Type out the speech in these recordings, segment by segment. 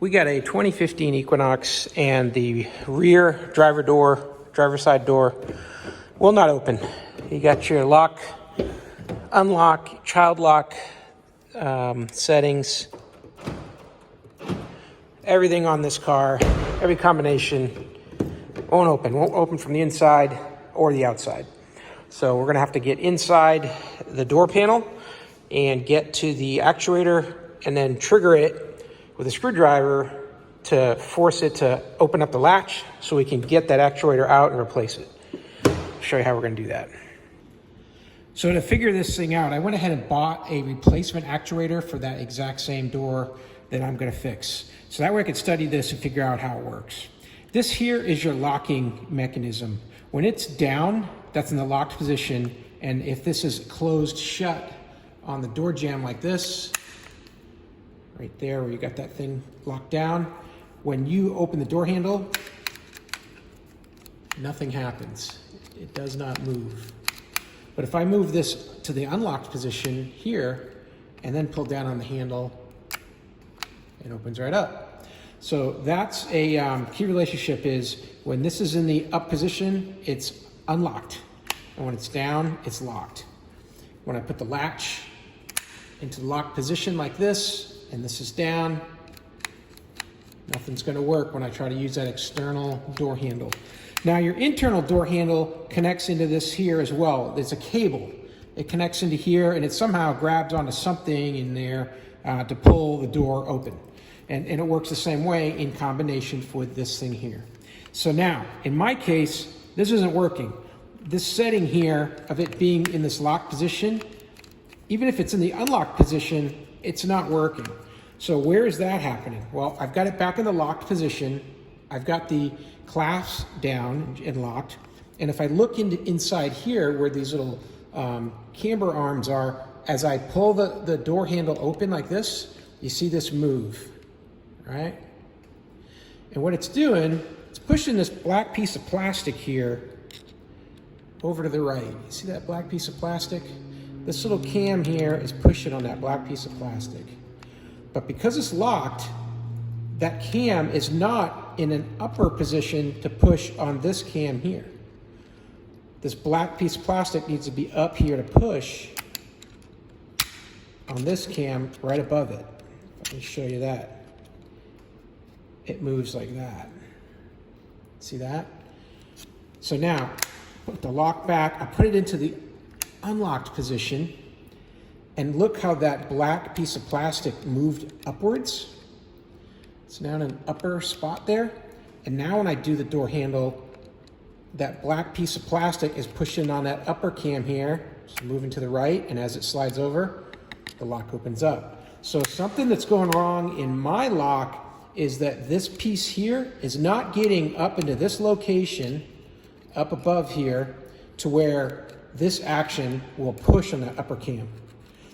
We got a 2015 Equinox, and the rear driver side door will not open. You got your lock, unlock, child lock settings, everything on this car, every combination won't open from the inside or the outside. So we're gonna have to get inside the door panel and get to the actuator and then trigger it with a screwdriver to force it to open up the latch so we can get that actuator out and replace it. I'll show you how we're gonna do that. So to figure this thing out, I went ahead and bought a replacement actuator for that exact same door that I'm gonna fix. So that way I could study this and figure out how it works. This here is your locking mechanism. When it's down, that's in the locked position, and if this is closed shut on the door jamb like this, right there where you got that thing locked down, when you open the door handle, nothing happens. It does not move. But if I move this to the unlocked position here and then pull down on the handle, it opens right up. So that's a key relationship is when this is in the up position, it's unlocked. And when it's down, it's locked. When I put the latch into the locked position like this, and this is down, nothing's gonna work when I try to use that external door handle. Now your internal door handle connects into this here as well. There's a cable. It connects into here and it somehow grabs onto something in there to pull the door open. And it works the same way in combination with this thing here. So now, in my case, this isn't working. This setting here of it being in this locked position, even if it's in the unlocked position, it's not working. So where is that happening? Well, I've got it back in the locked position. I've got the clasp down and locked. And if I look inside here where these little camber arms are, as I pull the door handle open like this, you see this move, right? And what it's doing, it's pushing this black piece of plastic here over to the right. You see that black piece of plastic? This little cam here is pushing on that black piece of plastic. But because it's locked, that cam is not in an upper position to push on this cam here. This black piece of plastic needs to be up here to push on this cam right above it. Let me show you that. It moves like that. See that? So now, put the lock back, I put it into the unlocked position, and look how that black piece of plastic moved upwards. It's now in an upper spot there. And now when I do the door handle, that black piece of plastic is pushing on that upper cam here, so moving to the right, and as it slides over, the lock opens up. So something that's going wrong in my lock is that this piece here is not getting up into this location, up above here, to where this action will push on that upper cam.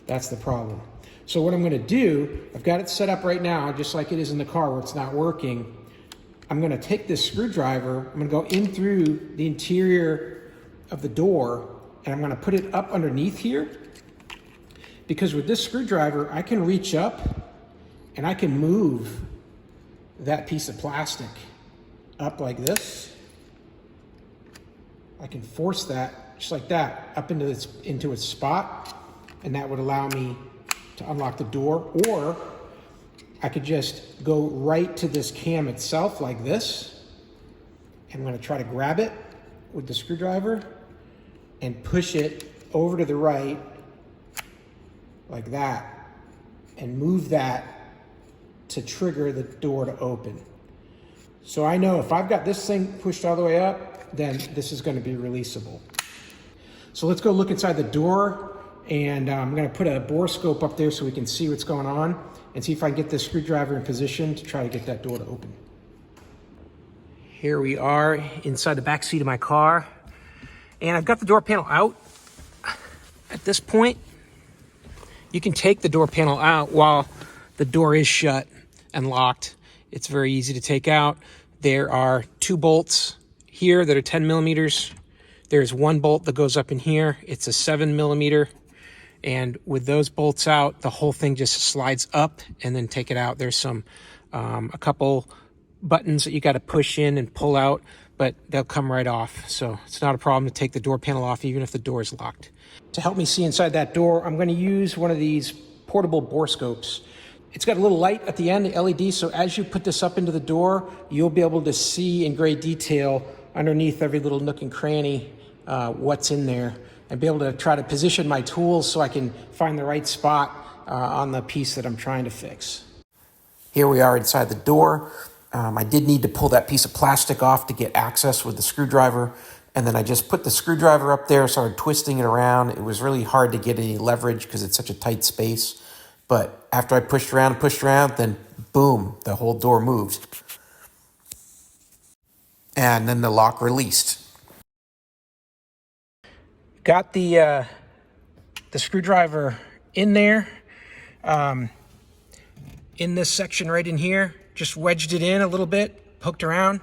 That's the problem. So what I'm gonna do, I've got it set up right now, just like it is in the car where it's not working. I'm gonna take this screwdriver, I'm gonna go in through the interior of the door, and I'm gonna put it up underneath here. Because with this screwdriver, I can reach up and I can move that piece of plastic up like this. I can force that, just like that, up into its spot, and that would allow me to unlock the door. Or I could just go right to this cam itself like this. I'm gonna try to grab it with the screwdriver and push it over to the right like that, and move that to trigger the door to open. So I know if I've got this thing pushed all the way up, then this is going to be releasable. So let's go look inside the door, and I'm going to put a borescope up there so we can see what's going on and see if I can get this screwdriver in position to try to get that door to open. Here we are inside the back seat of my car, and I've got the door panel out. At this point, you can take the door panel out while the door is shut and locked. It's very easy to take out. There are 2 bolts here that are 10 millimeters. There's 1 bolt that goes up in here. It's a 7 millimeter. And with those bolts out, the whole thing just slides up, and then take it out. There's some a couple buttons that you got to push in and pull out, but they'll come right off. So it's not a problem to take the door panel off even if the door is locked. To help me see inside that door, I'm going to use one of these portable borescopes. It's got a little light at the end, the LED, so as you put this up into the door, you'll be able to see in great detail underneath every little nook and cranny what's in there, and be able to try to position my tools so I can find the right spot on the piece that I'm trying to fix. Here we are inside the door. I did need to pull that piece of plastic off to get access with the screwdriver, and then I just put the screwdriver up there, started twisting it around. It was really hard to get any leverage because it's such a tight space. But after I pushed around, then boom, the whole door moved. And then the lock released. Got the screwdriver in there, in this section right in here. Just wedged it in a little bit, poked around.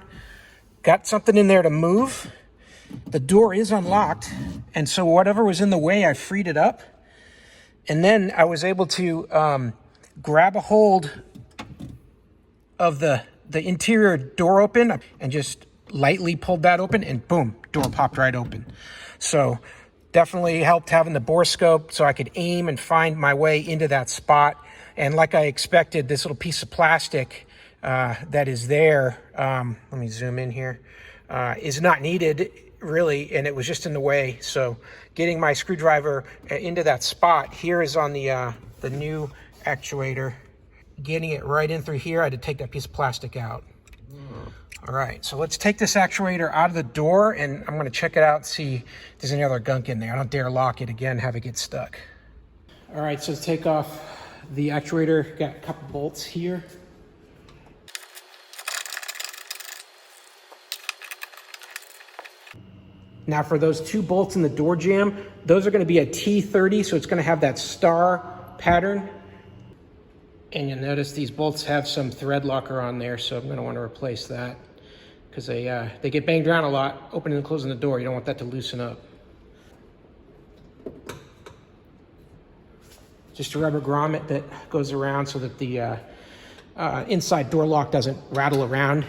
Got something in there to move. The door is unlocked, and so whatever was in the way, I freed it up. And then I was able to grab a hold of the interior door open and just lightly pulled that open, and boom, door popped right open. So definitely helped having the borescope so I could aim and find my way into that spot. And like I expected, this little piece of plastic that is there, let me zoom in here, is not needed really, and it was just in the way. So getting my screwdriver into that spot here is on the new actuator. Getting it right in through here, I had to take that piece of plastic out. All right, so let's take this actuator out of the door, and I'm gonna check it out and see if there's any other gunk in there. I don't dare lock it again, have it get stuck. All right, so to take off the actuator, got a couple bolts here. Now for those 2 bolts in the door jamb, those are going to be a T30, so it's going to have that star pattern. And you'll notice these bolts have some thread locker on there, so I'm going to want to replace that because they get banged around a lot, opening and closing the door. You don't want that to loosen up. Just a rubber grommet that goes around so that the inside door lock doesn't rattle around.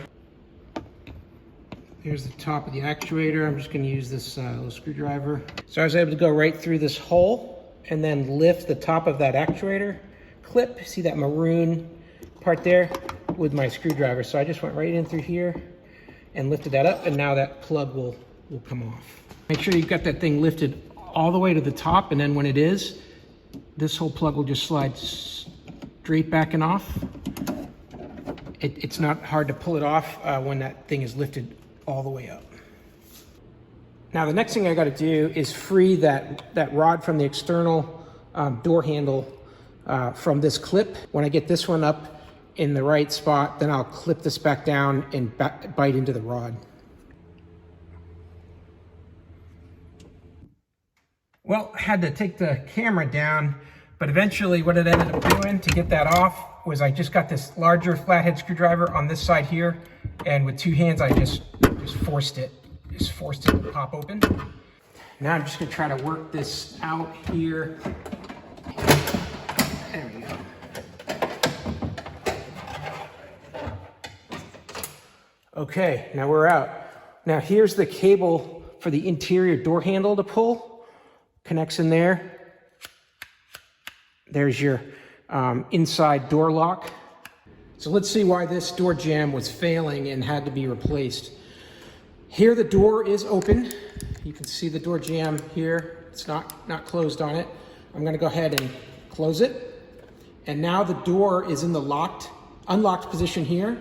Here's the top of the actuator. I'm just going to use this little screwdriver. So I was able to go right through this hole and then lift the top of that actuator clip. See that maroon part there with my screwdriver. So I just went right in through here and lifted that up, and now that plug will come off. Make sure you've got that thing lifted all the way to the top, and then when it is, this whole plug will just slide straight back and off. It's not hard to pull it off when that thing is lifted all the way up. Now the next thing I got to do is free that rod from the external door handle from this clip. When I get this one up in the right spot, then I'll clip this back down and bite into the rod. Well, I had to take the camera down, but eventually what it ended up doing to get that off was I just got this larger flathead screwdriver on this side here, and with 2 hands I just forced it to pop open. Now I'm just gonna try to work this out here. There we go. Okay, now we're out. Now here's the cable for the interior door handle to pull. Connects in there. There's your inside door lock. So let's see why this door jamb was failing and had to be replaced. Here the door is open. You can see the door jamb here. It's not closed on it. I'm gonna go ahead and close it. And now the door is in the unlocked position here.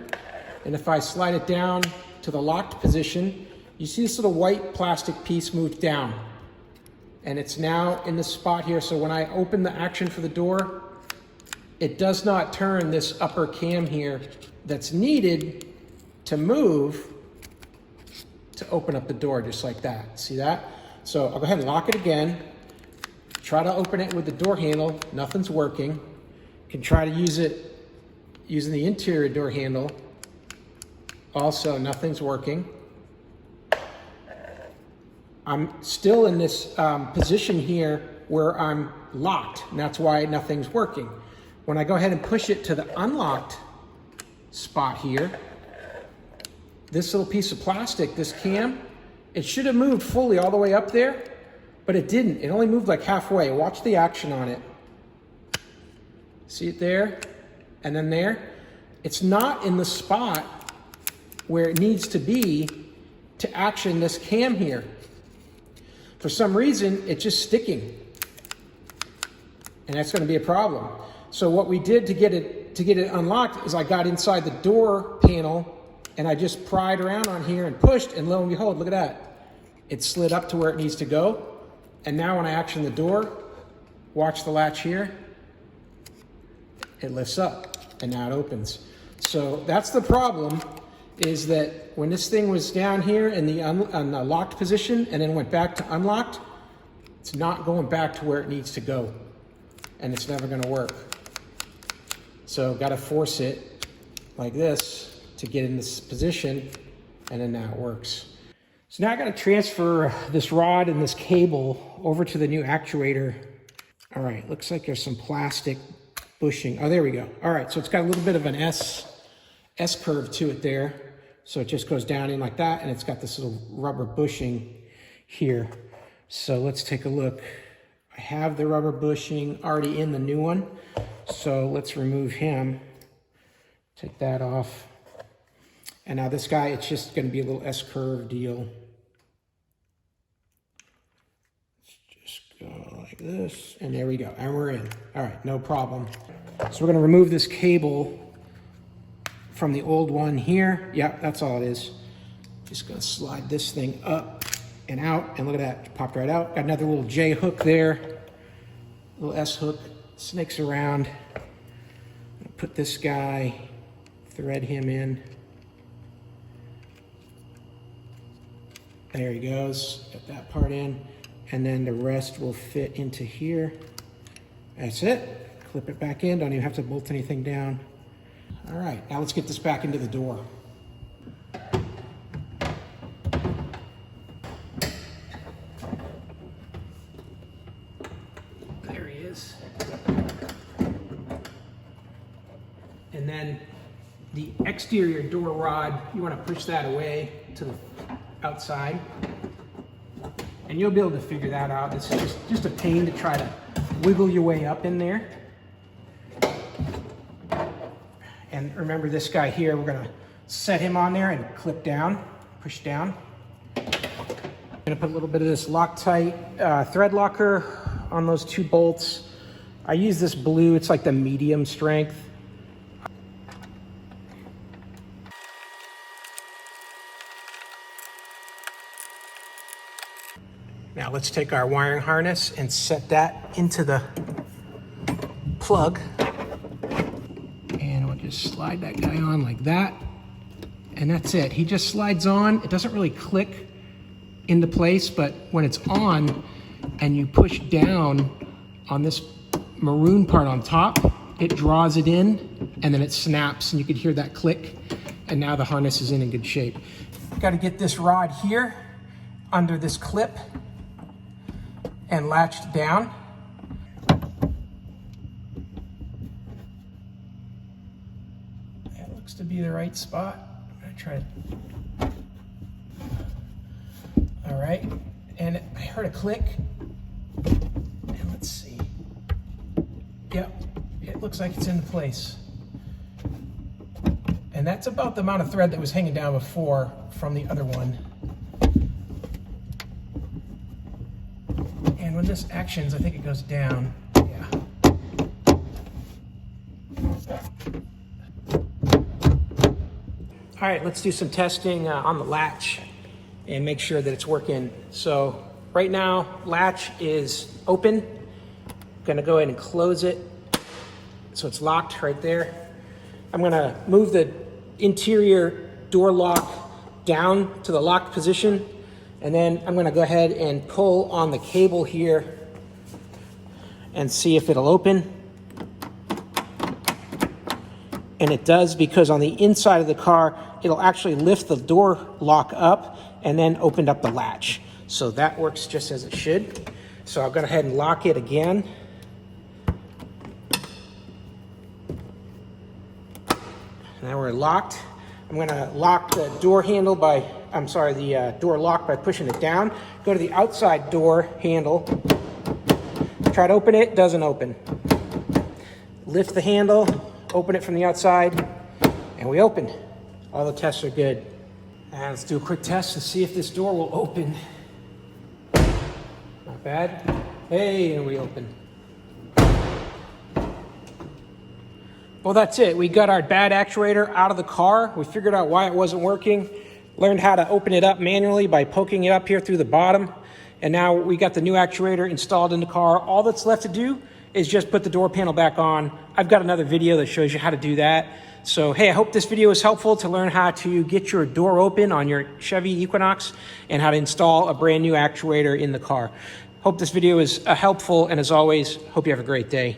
And if I slide it down to the locked position, you see this little white plastic piece moved down. And it's now in this spot here. So when I open the action for the door, it does not turn this upper cam here that's needed to move to open up the door just like that. See that? So I'll go ahead and lock it again. Try to open it with the door handle. Nothing's working. Can try to use it using the interior door handle. Also, nothing's working. I'm still in this position here where I'm locked, and that's why nothing's working. When I go ahead and push it to the unlocked spot here. This little piece of plastic, this cam, it should have moved fully all the way up there, but it didn't. It only moved like halfway. Watch the action on it. See it there? And then there? It's not in the spot where it needs to be to action this cam here. For some reason, it's just sticking. And that's gonna be a problem. So what we did to get it unlocked is I got inside the door panel and I just pried around on here and pushed, and lo and behold, look at that. It slid up to where it needs to go. And now when I action the door, watch the latch here, it lifts up and now it opens. So that's the problem, is that when this thing was down here in the locked position and then went back to unlocked, it's not going back to where it needs to go, and it's never gonna work. So gotta force it like this to get in this position, and then now it works. So now I gotta transfer this rod and this cable over to the new actuator. All right, looks like there's some plastic bushing. Oh, there we go. All right, so it's got a little bit of an S curve to it there. So it just goes down in like that, and it's got this little rubber bushing here. So let's take a look. I have the rubber bushing already in the new one. So let's remove him. Take that off. And now this guy, it's just gonna be a little S-curve deal. Let's just go like this, and there we go, and we're in. All right, no problem. So we're gonna remove this cable from the old one here. Yep, that's all it is. Just gonna slide this thing up and out, and look at that, it popped right out. Got another little J hook there, little S hook, snakes around. Put this guy, thread him in. There he goes, got that part in, and then the rest will fit into here. That's it, clip it back in, don't even have to bolt anything down. All right, now let's get this back into the door. There he is. And then the exterior door rod, you want to push that away to the outside, and you'll be able to figure that out. It's just a pain to try to wiggle your way up in there. And remember this guy here, we're gonna set him on there and clip down, push down. I'm gonna put a little bit of this Loctite thread locker on those two bolts. I use this blue, it's like the medium strength. Now let's take our wiring harness and set that into the plug. And we'll just slide that guy on like that. And that's it. He just slides on. It doesn't really click into place, but when it's on and you push down on this maroon part on top, it draws it in and then it snaps and you can hear that click. And now the harness is in good shape. Got to get this rod here under this clip and latched down. That looks to be the right spot. I'm gonna try it. All right, and I heard a click. And let's see. Yep, it looks like it's in place. And that's about the amount of thread that was hanging down before from the other one. And when this actions, I think it goes down. Yeah. All right, let's do some testing on the latch and make sure that it's working. So right now, latch is open. I'm gonna go ahead and close it. So it's locked right there. I'm gonna move the interior door lock down to the locked position. And then I'm gonna go ahead and pull on the cable here and see if it'll open. And it does, because on the inside of the car, it'll actually lift the door lock up and then open up the latch. So that works just as it should. So I'll go ahead and lock it again. Now we're locked. I'm gonna lock the door handle by, the door lock by pushing it down. Go to the outside door handle. Try to open it, doesn't open. Lift the handle, open it from the outside, and we open. All the tests are good. And let's do a quick test and see if this door will open. Not bad. Hey, and we open. Well, that's it. We got our bad actuator out of the car. We figured out why it wasn't working. Learned how to open it up manually by poking it up here through the bottom. And now we got the new actuator installed in the car. All that's left to do is just put the door panel back on. I've got another video that shows you how to do that. So, hey, I hope this video was helpful to learn how to get your door open on your Chevy Equinox and how to install a brand new actuator in the car. Hope this video is helpful, and as always, hope you have a great day.